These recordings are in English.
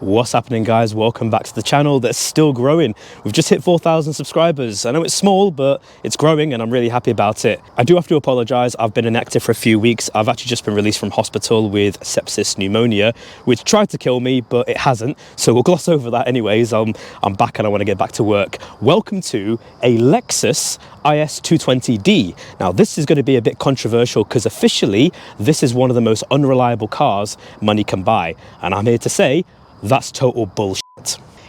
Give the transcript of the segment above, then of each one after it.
What's happening, guys? Welcome back to the channel that's still growing. We've just hit 4,000 subscribers. I know it's small, but it's growing and I'm really happy about it. I do have to apologize. I've been inactive for a few weeks. I've actually just been released from hospital with sepsis pneumonia, which tried to kill me, but it hasn't. So we'll gloss over that anyways. I'm back and I want to get back to work. Welcome to a Lexus IS-220D. Now, this is going to be a bit controversial because officially this is one of the most unreliable cars money can buy. And I'm here to say, that's total bullshit.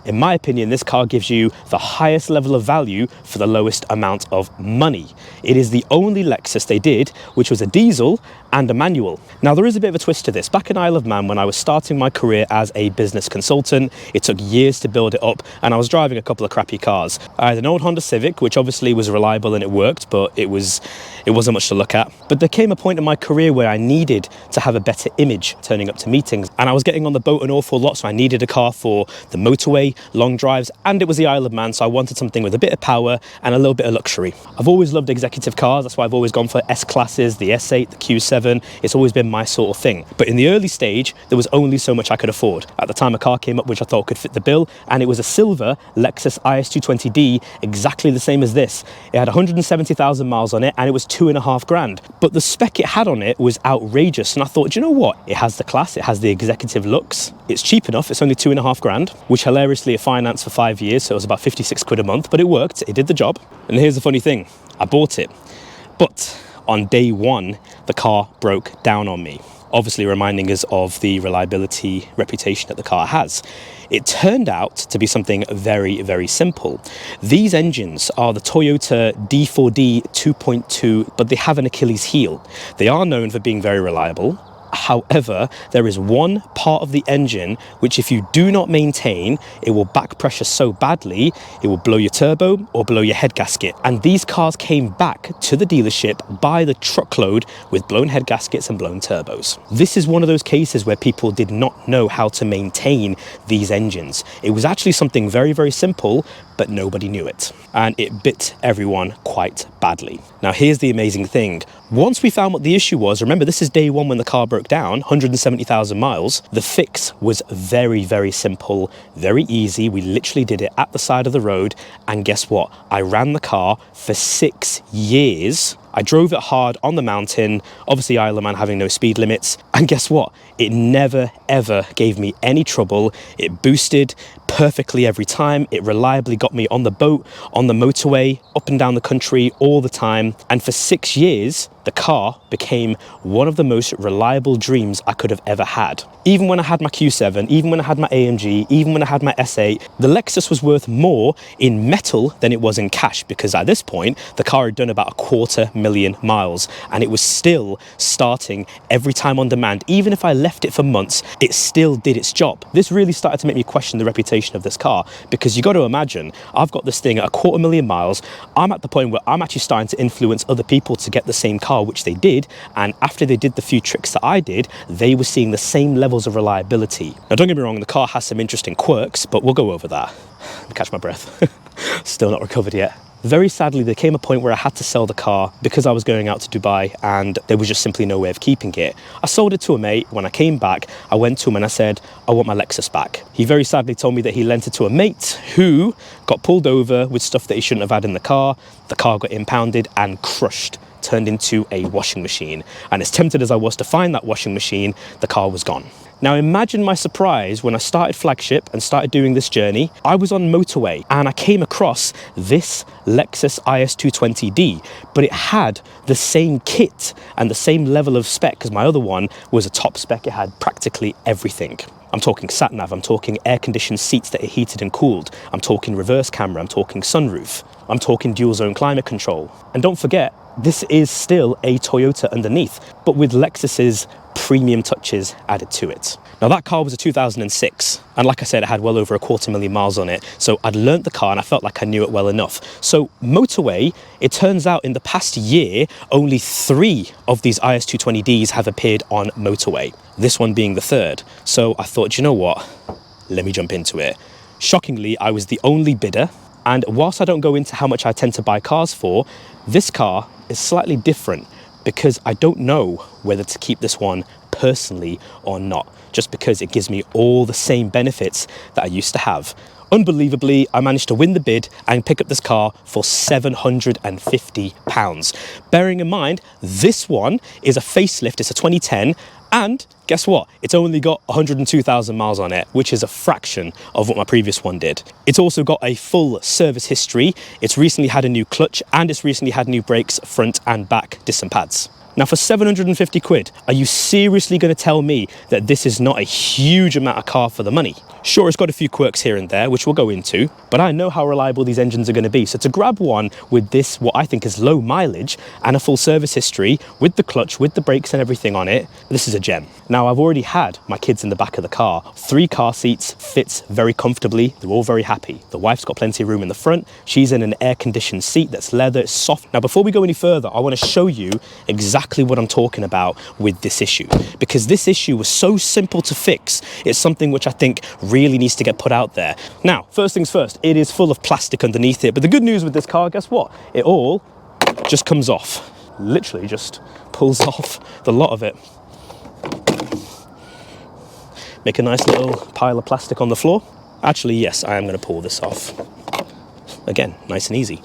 In my opinion, this car gives you the highest level of value for the lowest amount of money. It is the only Lexus they did, which was a diesel and a manual. Now, there is a bit of a twist to this. Back in Isle of Man, when I was starting my career as a business consultant, it took years to build it up, and I was driving a couple of crappy cars. I had an old Honda Civic, which obviously was reliable and it worked, but it wasn't much to look at. But there came a point in my career where I needed to have a better image turning up to meetings, and I was getting on the boat an awful lot, so I needed a car for the motorway, long drives, and it was the Isle of Man, so I wanted something with a bit of power and a little bit of luxury. I've always loved executive cars. That's why I've always gone for S-classes, the S8, the Q7. It's always been my sort of thing. But in the early stage, there was only so much I could afford. At the time, a car came up which I thought could fit the bill, and it was a silver Lexus IS-220D, exactly the same as this. It had 170,000 miles on it, and it was $2,500. But the spec it had on it was outrageous, and I thought, do you know what? It has the class, it has the executive looks. It's cheap enough. It's only $2,500, which hilariously I financed for 5 years, so it was about 56 quid a month, but it worked. It did the job. And here's the funny thing. I bought it, but on day one, the car broke down on me, obviously reminding us of the reliability reputation that the car has. It turned out to be something very, very simple. These engines are the Toyota D4D 2.2, but they have an Achilles heel. They are known for being very reliable. However, there is one part of the engine which, if you do not maintain, it will back pressure so badly it will blow your turbo or blow your head gasket. And these cars came back to the dealership by the truckload with blown head gaskets and blown turbos. This is one of those cases where people did not know how to maintain these engines. It was actually something very, very simple, but nobody knew it. And it bit everyone quite badly. Now, here's the amazing thing. Once we found what the issue was, remember, this is day one when the car broke down, 170,000 miles. The fix was very, very simple, very easy. We literally did it at the side of the road. And guess what? I ran the car for 6 years. I drove it hard on the mountain, obviously Isle of Man having no speed limits. And guess what? It never, ever gave me any trouble. It boosted perfectly every time. It reliably got me on the boat, on the motorway, up and down the country all the time. And for 6 years, the car became one of the most reliable dreams I could have ever had. Even when I had my Q7, even when I had my AMG, even when I had my S8, the Lexus was worth more in metal than it was in cash, because at this point, the car had done about 250,000 miles, and it was still starting every time on demand. Even if I left it for months, it still did its job. This really started to make me question the reputation of this car, because you got to imagine, I've got this thing at 250,000 miles. I'm at the point where I'm actually starting to influence other people to get the same car, which they did, and after they did the few tricks that I did, they were seeing the same levels of reliability. Now, don't get me wrong, the car has some interesting quirks, but we'll go over that. Catch my breath. Still not recovered yet. Very sadly, there came a point where I had to sell the car because I was going out to Dubai and there was just simply no way of keeping it. I sold it to a mate. When I came back, I went to him and I said, I want my Lexus back. He very sadly told me that he lent it to a mate who got pulled over with stuff that he shouldn't have had in the car. The car got impounded and crushed, turned into a washing machine. And as tempted as I was to find that washing machine, the car was gone. Now, imagine my surprise when I started Flagship and started doing this journey. I was on motorway and I came across this Lexus IS-220D, but it had the same kit and the same level of spec, because my other one was a top spec. It had practically everything. I'm talking sat-nav, I'm talking air-conditioned seats that are heated and cooled, I'm talking reverse camera, I'm talking sunroof, I'm talking dual-zone climate control. And don't forget, this is still a Toyota underneath, but with Lexus's premium touches added to it. Now, that car was a 2006, and like I said, it had well over 250,000 miles on it, so I'd learnt the car and I felt like I knew it well enough. So motorway, it turns out in the past year, only 3 of these IS-220Ds have appeared on motorway, this one being the 3rd. So I thought, you know what, let me jump into it. Shockingly, I was the only bidder, and whilst I don't go into how much I tend to buy cars for, this car is slightly different because I don't know whether to keep this one personally or not. just because it gives me all the same benefits that I used to have. Unbelievably, I managed to win the bid and pick up this car for £750. Bearing in mind, this one is a facelift, it's a 2010, and guess what? It's only got 102,000 miles on it, which is a fraction of what my previous one did. It's also got a full service history. It's recently had a new clutch and it's recently had new brakes, front and back disc and pads. Now for 750 quid, are you seriously going to tell me that this is not a huge amount of car for the money? Sure, it's got a few quirks here and there, which we'll go into, but I know how reliable these engines are going to be. So to grab one with this, what I think is low mileage and a full service history with the clutch, with the brakes and everything on it, this is a gem. Now I've already had my kids in the back of the car. 3 car seats, fits very comfortably. They're all very happy. The wife's got plenty of room in the front. She's in an air conditioned seat that's leather, it's soft. Now before we go any further, I want to show you exactly what I'm talking about with this issue, because this issue was so simple to fix. It's something which I think really needs to get put out there. Now, first things first, it is full of plastic underneath it, but the good news with this car, guess what? It all just comes off. Literally just pulls off, the lot of it. Make a nice little pile of plastic on the floor. Actually, yes, I am going to pull this off. Again, nice and easy.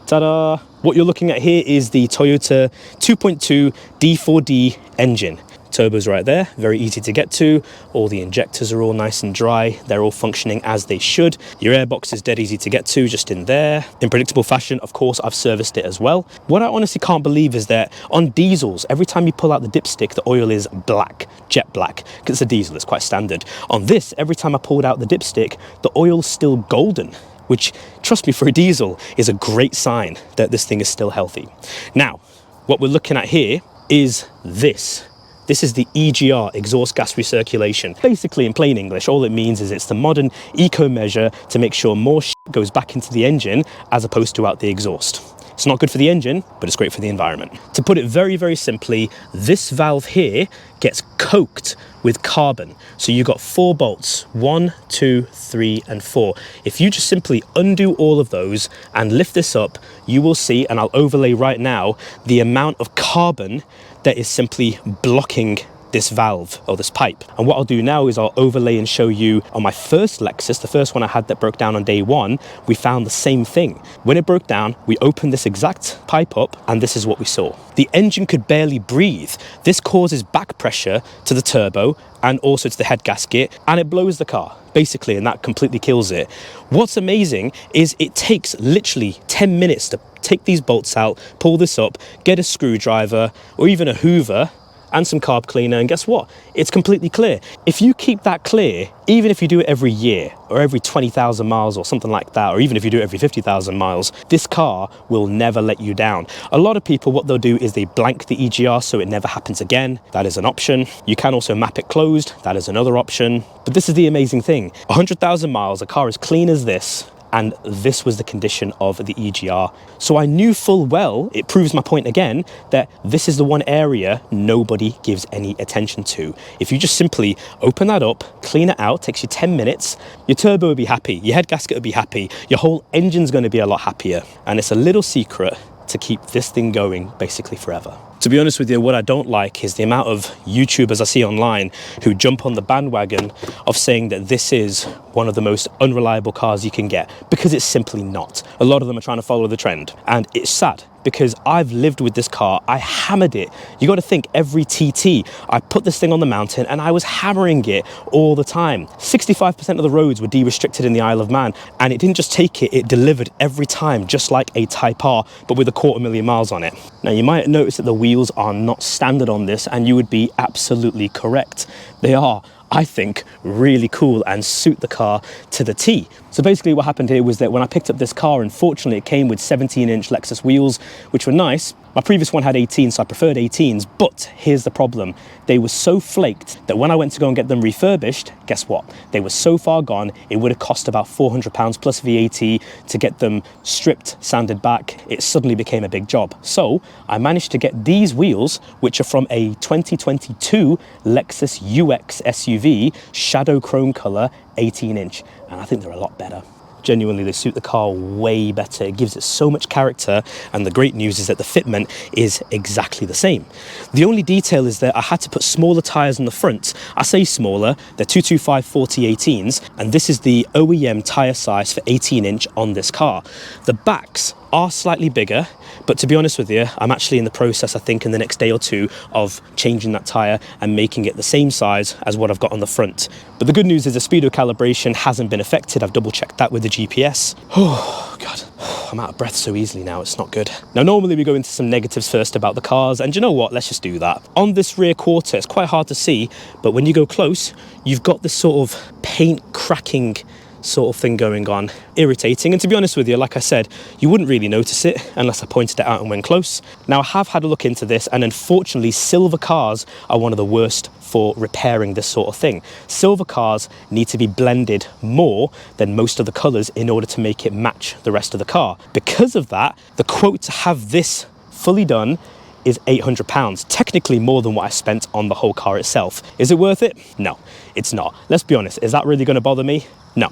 Ta-da! What you're looking at here is the Toyota 2.2 D4D engine. Turbo's right there, very easy to get to. All the injectors are all nice and dry. They're all functioning as they should. Your airbox is dead easy to get to, just in there. In predictable fashion, of course, I've serviced it as well. What I honestly can't believe is that on diesels, every time you pull out the dipstick, the oil is black, jet black, because it's a diesel, it's quite standard. On this, every time I pulled out the dipstick, the oil's still golden, which, trust me, for a diesel is a great sign that this thing is still healthy. Now, what we're looking at here is this. This is the EGR, exhaust gas recirculation. Basically, in plain English, all it means is it's the modern eco measure to make sure more shit goes back into the engine as opposed to out the exhaust. It's not good for the engine, but it's great for the environment. To put it very, very simply, this valve here gets coked with carbon. So you've got 4 bolts, 1, 2, 3, and 4. If you just simply undo all of those and lift this up, you will see, and I'll overlay right now, the amount of carbon that is simply blocking this valve or this pipe. And what I'll do now is I'll overlay and show you on my first Lexus, the first one I had that broke down on day 1, we found the same thing. When it broke down, we opened this exact pipe up and this is what we saw. The engine could barely breathe. This causes back pressure to the turbo and also to the head gasket, and it blows the car basically, and that completely kills it. What's amazing is it takes literally 10 minutes to take these bolts out, pull this up, get a screwdriver or even a hoover and some carb cleaner, and guess what? It's completely clear. If you keep that clear, even if you do it every year or every 20,000 miles or something like that, or even if you do it every 50,000 miles, this car will never let you down. A lot of people, what they'll do is they blank the EGR so it never happens again. That is an option. You can also map it closed. That is another option. But this is the amazing thing. 100,000 miles, a car as clean as this, and this was the condition of the EGR. So I knew full well, it proves my point again, that this is the one area nobody gives any attention to. If you just simply open that up, clean it out, takes you 10 minutes, your turbo will be happy, your head gasket will be happy, your whole engine's gonna be a lot happier. And it's a little secret to keep this thing going basically forever. To be honest with you, what I don't like is the amount of YouTubers I see online who jump on the bandwagon of saying that this is one of the most unreliable cars you can get, because it's simply not. A lot of them are trying to follow the trend, and it's sad because I've lived with this car. I hammered it. You got to think, every TT, I put this thing on the mountain and I was hammering it all the time. 65% of the roads were de-restricted in the Isle of Man, and it didn't just take it, it delivered every time, just like a Type R, but with 250,000 miles on it. Now, you might notice that the wheels are not standard on this, and you would be absolutely correct. They are, I think, really cool and suit the car to the T. So basically what happened here was that when I picked up this car, unfortunately it came with 17-inch Lexus wheels, which were nice. My previous one had 18, so I preferred 18s, but here's the problem. They were so flaked that when I went to go and get them refurbished, guess what? They were so far gone, it would have cost about £400 plus VAT to get them stripped, sanded back. It suddenly became a big job. So I managed to get these wheels, which are from a 2022 Lexus UX SUV, shadow chrome color, 18-inch, and I think they're a lot better. Genuinely, they suit the car way better. It gives it so much character, and the great news is that the fitment is exactly the same. The only detail is that I had to put smaller tyres on the front. I say smaller, they're 225 40/18s, and this is the OEM tyre size for 18-inch on this car. The backs are slightly bigger, but to be honest with you, I'm actually in the process, I think in the next day or two, of changing that tyre and making it the same size as what I've got on the front. But the good news is the speedo calibration hasn't been affected. I've double checked that with the GPS. Oh God, I'm out of breath so easily now, it's not good. Now normally we go into some negatives first about the cars, and you know what, let's just do that. On this rear quarter, it's quite hard to see, but when you go close, you've got this sort of paint cracking sort of thing going on. Irritating, and to be honest with you, like I said, you wouldn't really notice it unless I pointed it out and went close. Now I have had a look into this, and unfortunately silver cars are one of the worst for repairing this sort of thing. Silver cars need to be blended more than most of the colours in order to make it match the rest of the car. Because of that, the quote to have this fully done is £800, technically more than what I spent on the whole car itself. Is it worth it? No, it's not. Let's be honest, is that really going to bother me? No.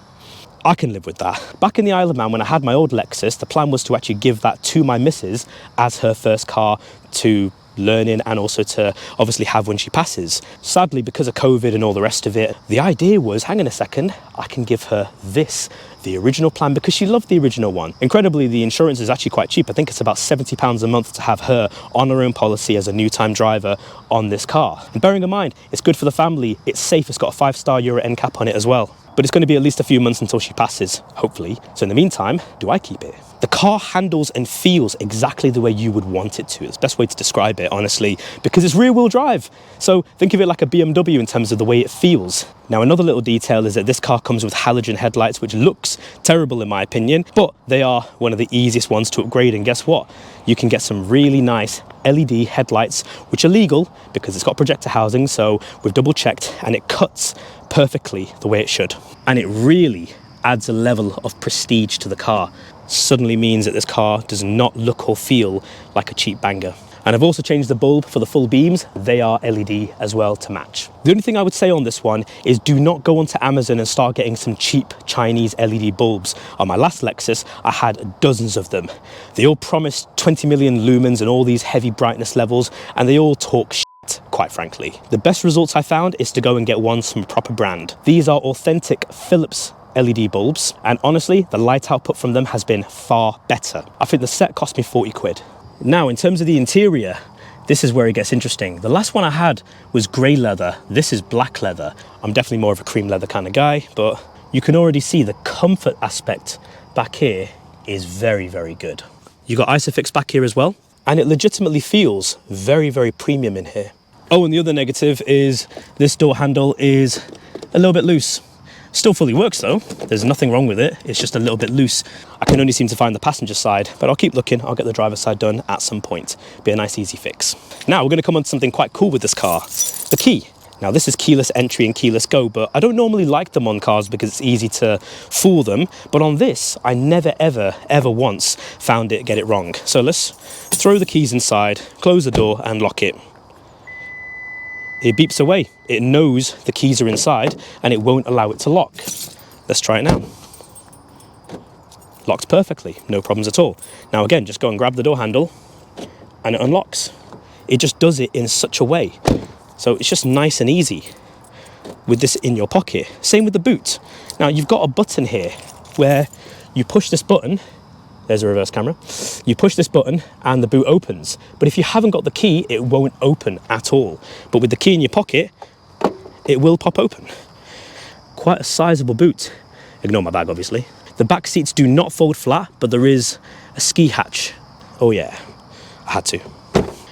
I can live with that. Back in the Isle of Man, when I had my old Lexus, the plan was to actually give that to my missus as her first car to learn in, and also to obviously have when she passes. Sadly, because of COVID and all the rest of it, the idea was, hang on a second, I can give her this, the original plan, because she loved the original one. Incredibly, the insurance is actually quite cheap. I think it's about £70 a month to have her on her own policy as a new time driver on this car. And bearing in mind, it's good for the family, it's safe, it's got a 5-star Euro NCAP on it as well. But it's going to be at least a few months until she passes, hopefully. So in the meantime, do I keep it? The car handles and feels exactly the way you would want it to. It's the best way to describe it, honestly, because it's rear-wheel drive. So think of it like a BMW in terms of the way it feels. Now, another little detail is that this car comes with halogen headlights, which looks terrible in my opinion, but they are one of the easiest ones to upgrade. And guess what? You can get some really nice LED headlights, which are legal because it's got projector housing. So we've double checked, and it cuts perfectly the way it should. And it really adds a level of prestige to the car. Suddenly means that this car does not look or feel like a cheap banger. And I've also changed the bulb for the full beams. They are LED as well to match. The only thing I would say on this one is do not go onto Amazon and start getting some cheap Chinese LED bulbs. On my last Lexus, I had dozens of them. They all promised 20 million lumens and all these heavy brightness levels, and they all talk shit, quite frankly. The best results I found is to go and get ones from a proper brand. These are authentic Philips LED bulbs, and honestly, the light output from them has been far better. I think the set cost me 40 quid. Now, in terms of the interior, this is where it gets interesting. The last one I had was grey leather. This is black leather. I'm definitely more of a cream leather kind of guy, but you can already see the comfort aspect back here is very, very good. You got Isofix back here as well, and it legitimately feels very, very premium in here. Oh, and the other negative is this door handle is a little bit loose. Still fully works though, there's nothing wrong with it, it's just a little bit loose. I can only seem to find the passenger side, but I'll keep looking, I'll get the driver's side done at some point. Be a nice easy fix. Now we're going to come on to something quite cool with this car, the key. Now this is keyless entry and keyless go, but I don't normally like them on cars because it's easy to fool them, but on this, I never ever once found it get it wrong. So let's throw the keys inside, close the door and lock it. It beeps away. It knows the keys are inside and it won't allow it to lock. Let's try it now. Locks perfectly, no problems at all. Now again, just go and grab the door handle and it unlocks. It just does it in such a way. So it's just nice and easy with this in your pocket. Same with the boot. Now you've got a button here where you push this button. There's a reverse camera. You push this button and the boot opens. But if you haven't got the key, it won't open at all. But with the key in your pocket, it will pop open. Quite a sizable boot. Ignore my bag, obviously. The back seats do not fold flat, but there is a ski hatch. Oh yeah, I had to.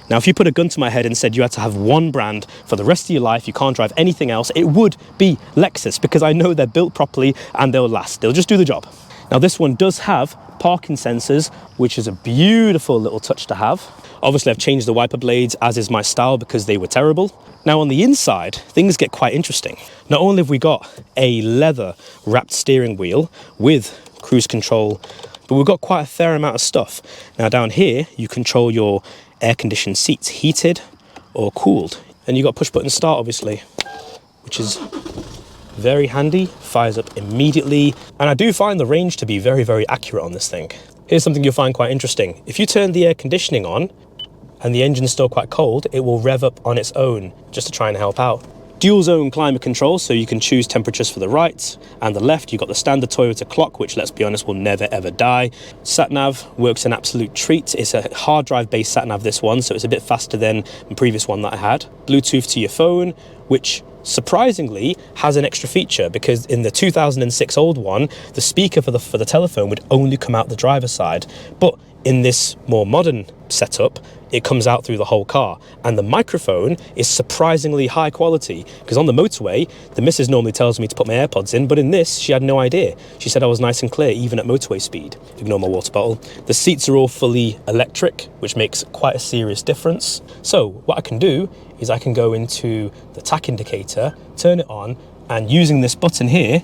Now, if you put a gun to my head and said you had to have one brand for the rest of your life, you can't drive anything else, it would be Lexus, because I know they're built properly and they'll last. They'll just do the job. Now, this one does have parking sensors, which is a beautiful little touch to have. Obviously, I've changed the wiper blades, as is my style, because they were terrible. Now, on the inside, things get quite interesting. Not only have we got a leather wrapped steering wheel with cruise control, but we've got quite a fair amount of stuff. Now, down here, you control your air-conditioned seats, heated or cooled. And you've got push-button start, obviously, which is very handy, fires up immediately, and I do find the range to be very, very accurate on this thing. Here's something you'll find quite interesting. If you turn the air conditioning on and the engine's still quite cold, it will rev up on its own just to try and help out. Dual zone climate control, so you can choose temperatures for the right and the left. You've got the standard Toyota clock, which, let's be honest, will never ever die. Sat nav works an absolute treat. It's a hard drive based sat nav, this one, so it's a bit faster than the previous one that I had. Bluetooth to your phone, which surprisingly has an extra feature, because in the 2006 old one, the speaker for the telephone would only come out the driver's side, but in this more modern setup, it comes out through the whole car, and the microphone is surprisingly high quality, because on the motorway, the missus normally tells me to put my AirPods in, but in this, she had no idea. She said I was nice and clear, even at motorway speed. Ignore my water bottle. The seats are all fully electric, which makes quite a serious difference. So what I can do is I can go into the tach indicator, turn it on, and using this button here,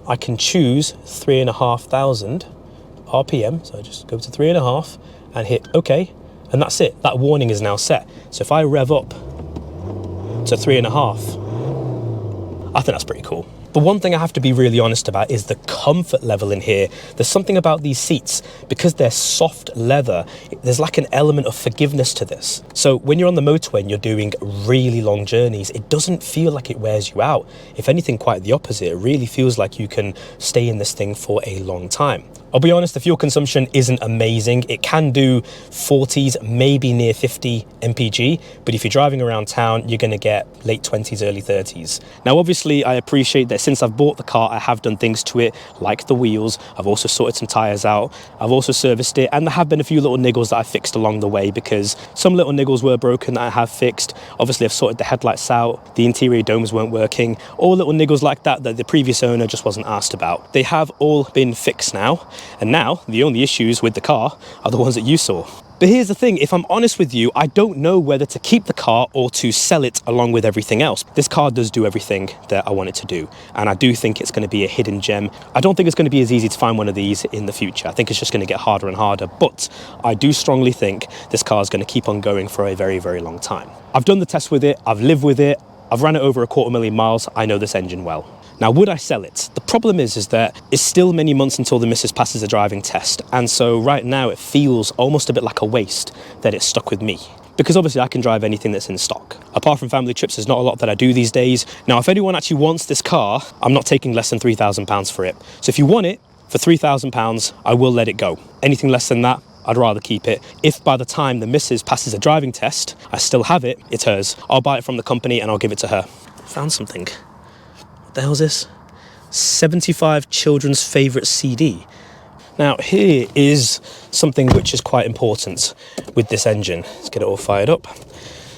I can choose 3,500 RPM. So I just go to 3.5 and hit OK. And that's it. That warning is now set. So if I rev up to 3.5, I think that's pretty cool. But one thing I have to be really honest about is the comfort level in here. There's something about these seats, because they're soft leather, there's like an element of forgiveness to this. So when you're on the motorway and you're doing really long journeys, it doesn't feel like it wears you out. If anything, quite the opposite. It really feels like you can stay in this thing for a long time. I'll be honest, the fuel consumption isn't amazing. It can do 40s, maybe near 50 mpg, but if you're driving around town, you're going to get late 20s, early 30s. Now, obviously, I appreciate that since I've bought the car, I have done things to it, like the wheels. I've also sorted some tyres out. I've also serviced it, and there have been a few little niggles that I fixed along the way, because some little niggles were broken that I have fixed. Obviously, I've sorted the headlights out, the interior domes weren't working, all little niggles like that that the previous owner just wasn't asked about. They have all been fixed now. And now, the only issues with the car are the ones that you saw. But here's the thing, if I'm honest with you, I don't know whether to keep the car or to sell it along with everything else. This car does do everything that I want it to do, and I do think it's going to be a hidden gem. I don't think it's going to be as easy to find one of these in the future. I think it's just going to get harder and harder, but I do strongly think this car is going to keep on going for a very, very long time. I've done the test with it, I've lived with it, I've ran it over 250,000 miles, I know this engine well. Now, would I sell it? The problem is that it's still many months until the missus passes a driving test. And so right now it feels almost a bit like a waste that it's stuck with me. Because obviously I can drive anything that's in stock. Apart from family trips, there's not a lot that I do these days. Now, if anyone actually wants this car, I'm not taking less than £3,000 for it. So if you want it for £3,000, I will let it go. Anything less than that, I'd rather keep it. If by the time the missus passes a driving test, I still have it, it's hers. I'll buy it from the company and I'll give it to her. Found something. What the hell is this? 75 children's favourite CD. Now, here is something which is quite important with this engine. Let's get it all fired up.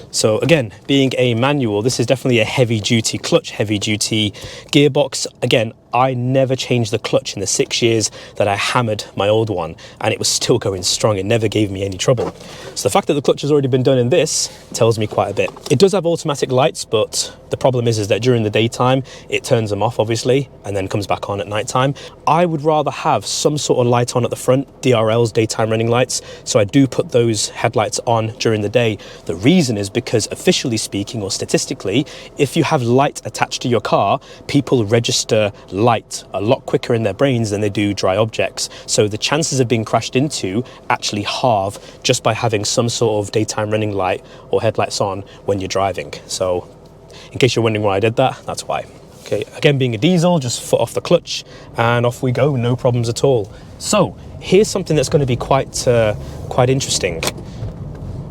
So again, being a manual, this is definitely a heavy duty clutch, heavy duty gearbox. Again, I never changed the clutch in the 6 years that I hammered my old one, and it was still going strong. It never gave me any trouble. So the fact that the clutch has already been done in this tells me quite a bit. It does have automatic lights, but the problem is that during the daytime, it turns them off, obviously, and then comes back on at nighttime. I would rather have some sort of light on at the front, DRLs, daytime running lights, so I do put those headlights on during the day. The reason is because officially speaking, or statistically, if you have light attached to your car, people register light a lot quicker in their brains than they do dry objects. So the chances of being crashed into actually halve just by having some sort of daytime running light or headlights on when you're driving. So in case you're wondering why I did that, that's why. Okay, again, being a diesel, just foot off the clutch and off we go, no problems at all. So here's something that's going to be quite interesting.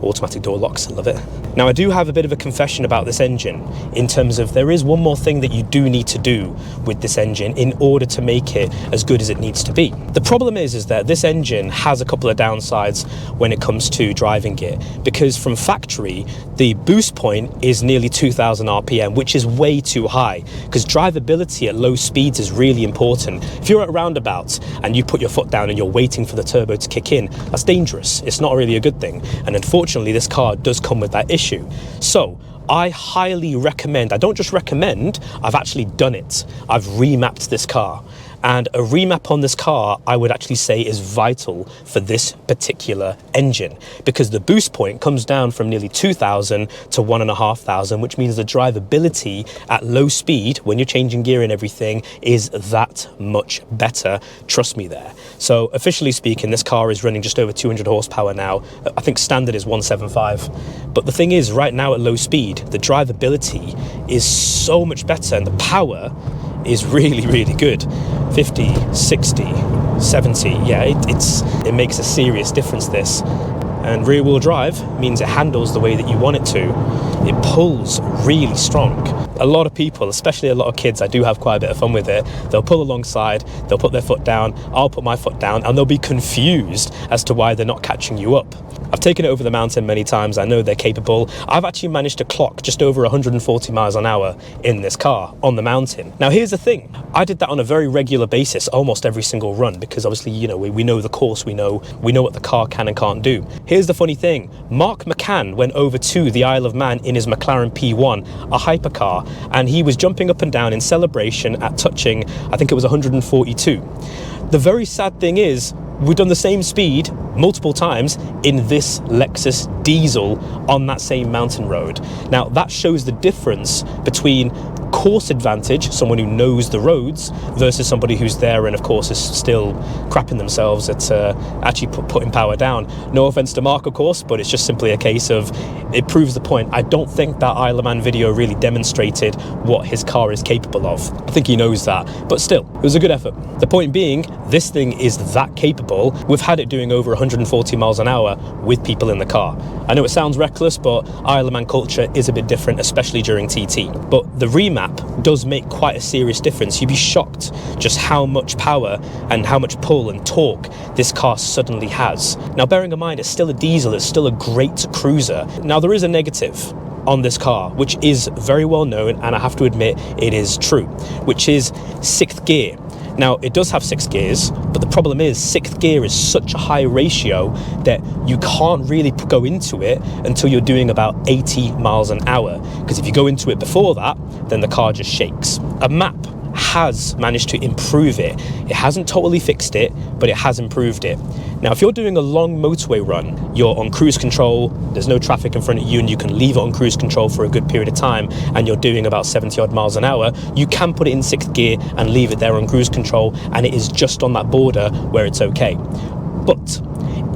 Automatic door locks, I love it. Now, I do have a bit of a confession about this engine in terms of there is one more thing that you do need to do with this engine in order to make it as good as it needs to be. The problem is that this engine has a couple of downsides when it comes to driving it, because from factory, the boost point is nearly 2,000 RPM, which is way too high, because drivability at low speeds is really important. If you're at roundabouts and you put your foot down and you're waiting for the turbo to kick in, that's dangerous. It's not really a good thing. And unfortunately, this car does come with that issue. So I highly recommend, I don't just recommend, I've actually done it. I've remapped this car. And a remap on this car, I would actually say, is vital for this particular engine, because the boost point comes down from nearly 2,000 to 1,500, which means the drivability at low speed, when you're changing gear and everything, is that much better. Trust me there. So officially speaking, this car is running just over 200 horsepower now. I think standard is 175. But the thing is, right now at low speed, the drivability is so much better, and the power is really, really good. 50, 60, 70, yeah, it makes a serious difference, this. And rear wheel drive means it handles the way that you want it to. It pulls really strong. A lot of people, especially a lot of kids, I do have quite a bit of fun with it. They'll pull alongside, they'll put their foot down, I'll put my foot down, and they'll be confused as to why they're not catching you up. I've taken it over the mountain many times. I know they're capable. I've actually managed to clock just over 140 miles an hour in this car on the mountain. Now, here's the thing. I did that on a very regular basis, almost every single run, because obviously, you know, we know the course, we know what the car can and can't do. Here's the funny thing. Mark McCann went over to the Isle of Man in his McLaren P1, a hypercar, and he was jumping up and down in celebration at touching, I think it was 142. The very sad thing is, we've done the same speed multiple times in this Lexus diesel on that same mountain road. Now, that shows the difference between course advantage, someone who knows the roads, versus somebody who's there and of course is still crapping themselves at actually putting power down. No offense to Mark, of course, but it's just simply a case of, it proves the point. I don't think that Isle of Man video really demonstrated what his car is capable of. I think he knows that, but still, it was a good effort. The point being, this thing is that capable. We've had it doing over 140 miles an hour with people in the car. I know it sounds reckless, but Isle of Man culture is a bit different, especially during TT. But the remap does make quite a serious difference. You'd be shocked just how much power and how much pull and torque this car suddenly has. Now, bearing in mind, it's still a diesel, it's still a great cruiser. Now, there is a negative on this car, which is very well known, and I have to admit it is true, which is sixth gear. Now, it does have 6 gears, but the problem is 6th gear is such a high ratio that you can't really go into it until you're doing about 80 miles an hour. Because if you go into it before that, then the car just shakes. A map has managed to improve it. It hasn't totally fixed it, but it has improved it. Now, if you're doing a long motorway run, you're on cruise control, there's no traffic in front of you, and you can leave it on cruise control for a good period of time, and you're doing about 70 odd miles an hour, you can put it in 6th gear and leave it there on cruise control, and it is just on that border where it's okay. But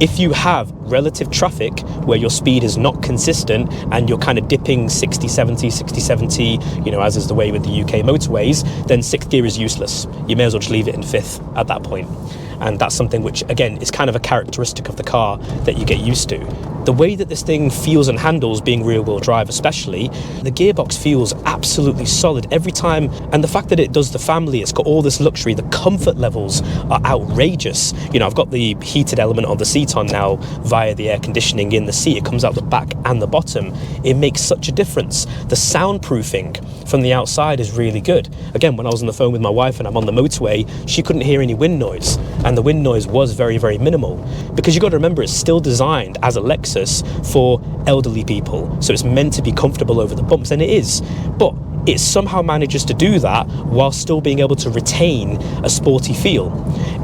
if you have relative traffic where your speed is not consistent and you're kind of dipping 60, 70, 60, 70, you know, as is the way with the UK motorways, then 6th gear is useless. You may as well just leave it in 5th at that point. And that's something which, again, is kind of a characteristic of the car that you get used to. The way that this thing feels and handles, being rear-wheel drive especially, the gearbox feels absolutely solid every time. And the fact that it does the family, it's got all this luxury, the comfort levels are outrageous. You know, I've got the heated element of the seat on now via the air conditioning in the seat. It comes out the back and the bottom. It makes such a difference. The soundproofing from the outside is really good. Again, when I was on the phone with my wife and I'm on the motorway, she couldn't hear any wind noise. And the wind noise was very, very minimal, because you've got to remember, it's still designed as a Lexus for elderly people. So it's meant to be comfortable over the bumps, and it is. But it somehow manages to do that while still being able to retain a sporty feel.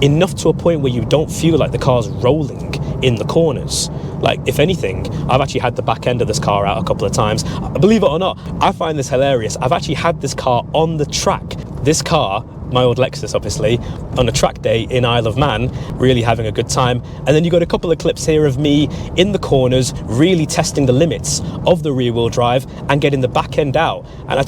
Enough to a point where you don't feel like the car's rolling in the corners. Like, if anything, I've actually had the back end of this car out a couple of times. Believe it or not, I find this hilarious. I've actually had this car on the track. This car, my old Lexus obviously, on a track day in Isle of Man, really having a good time. And then you got a couple of clips here of me in the corners, really testing the limits of the rear wheel drive and getting the back end out. And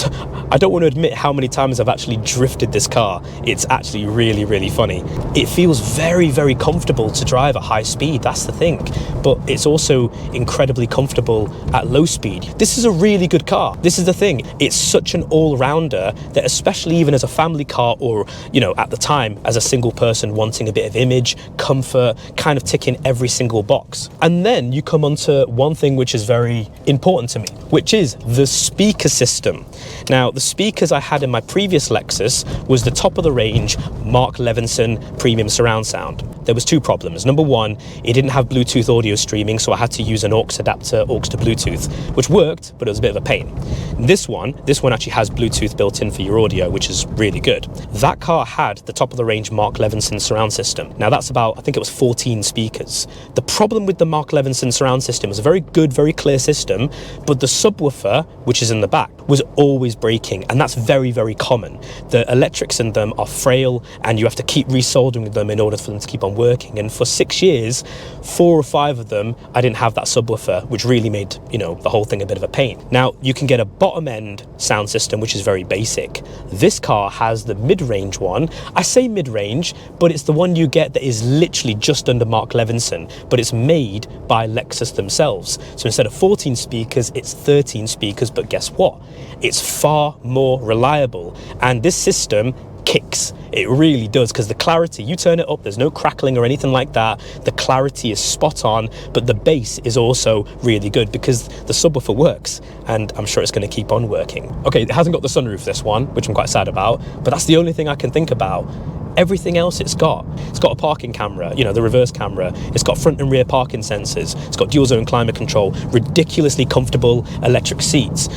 I don't want to admit how many times I've actually drifted this car. It's actually really, really funny. It feels very, very comfortable to drive at high speed, that's the thing. But it's also incredibly comfortable at low speed. This is a really good car. This is the thing. It's such an all-rounder that, especially even as a family car, or, you know, at the time as a single person wanting a bit of image, comfort, kind of ticking every single box. And then you come onto one thing which is very important to me, which is the speaker system. Now, the speakers I had in my previous Lexus was the top of the range Mark Levinson premium surround sound. There was 2 problems. Number 1, it didn't have Bluetooth audio streaming, so I had to use an aux adapter, aux to Bluetooth, which worked, but it was a bit of a pain. This one actually has Bluetooth built in for your audio, which is really good. That car had the top of the range Mark Levinson surround system. Now that's about, I think it was 14 speakers. The problem with the Mark Levinson surround system was a very good, very clear system, but the subwoofer, which is in the back, was always breaking, and that's very, very common. The electrics in them are frail, and you have to keep resoldering them in order for them to keep on working. And for 6 years, 4 or 5 of them, I didn't have that subwoofer, which really made, you know, the whole thing a bit of a pain. Now, you can get a bottom end sound system, which is very basic. This car has the mid-range one. I say mid-range, but it's the one you get that is literally just under Mark Levinson, but it's made by Lexus themselves. So instead of 14 speakers, it's 13 speakers, but guess what? It's far more reliable, and this system kicks. It really does, because the clarity, you turn it up, there's no crackling or anything like that. The clarity is spot on, but the bass is also really good because the subwoofer works, and I'm sure it's going to keep on working. Okay, it hasn't got the sunroof, this one, which I'm quite sad about, but that's the only thing I can think about. Everything else it's got a parking camera, you know, the reverse camera. It's got front and rear parking sensors. It's got dual zone climate control, ridiculously comfortable electric seats.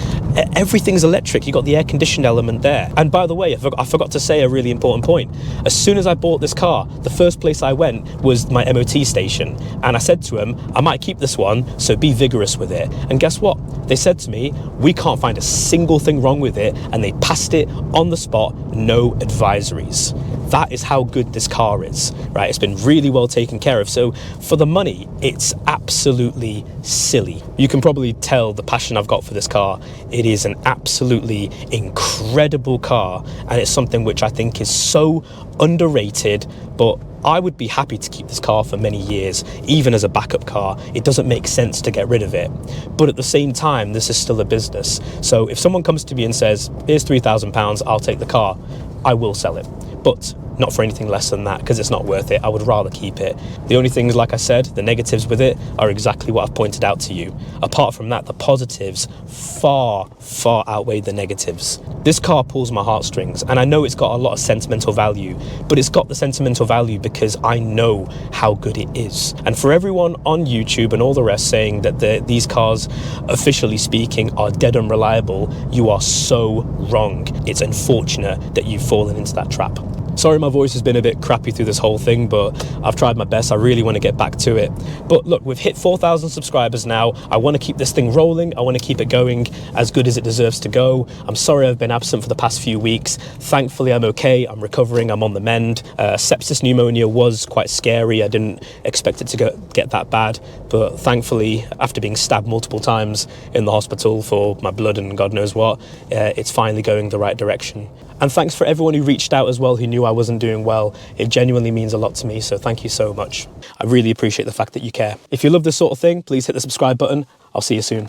Everything's electric. You got the air conditioned element there. And by the way, I forgot to say a really important point. As soon as I bought this car, the first place I went was my MOT station. And I said to them, I might keep this one, so be vigorous with it. And guess what? They said to me, we can't find a single thing wrong with it. And they passed it on the spot, no advisories. That is how good this car is, right? It's been really well taken care of. So for the money, it's absolutely silly. You can probably tell the passion I've got for this car. It is an absolutely incredible car, and it's something which I think is so underrated, but I would be happy to keep this car for many years, even as a backup car. It doesn't make sense to get rid of it. But at the same time, this is still a business. So if someone comes to me and says, here's £3,000, I'll take the car, I will sell it. But not for anything less than that, because it's not worth it. I would rather keep it. The only things, like I said, the negatives with it are exactly what I've pointed out to you. Apart from that, the positives far, far outweigh the negatives. This car pulls my heartstrings, and I know it's got a lot of sentimental value, but it's got the sentimental value because I know how good it is. And for everyone on YouTube and all the rest saying that these cars, officially speaking, are dead unreliable, you are so wrong. It's unfortunate that you've fallen into that trap. Sorry my voice has been a bit crappy through this whole thing, but I've tried my best. I really want to get back to it. But look, we've hit 4,000 subscribers now. I want to keep this thing rolling. I want to keep it going as good as it deserves to go. I'm sorry I've been absent for the past few weeks. Thankfully, I'm okay. I'm recovering. I'm on the mend. Sepsis pneumonia was quite scary. I didn't expect it to get that bad. But thankfully, after being stabbed multiple times in the hospital for my blood and God knows what, it's finally going the right direction. And thanks for everyone who reached out as well, who knew I wasn't doing well. It genuinely means a lot to me, so thank you so much. I really appreciate the fact that you care. If you love this sort of thing, please hit the subscribe button. I'll see you soon.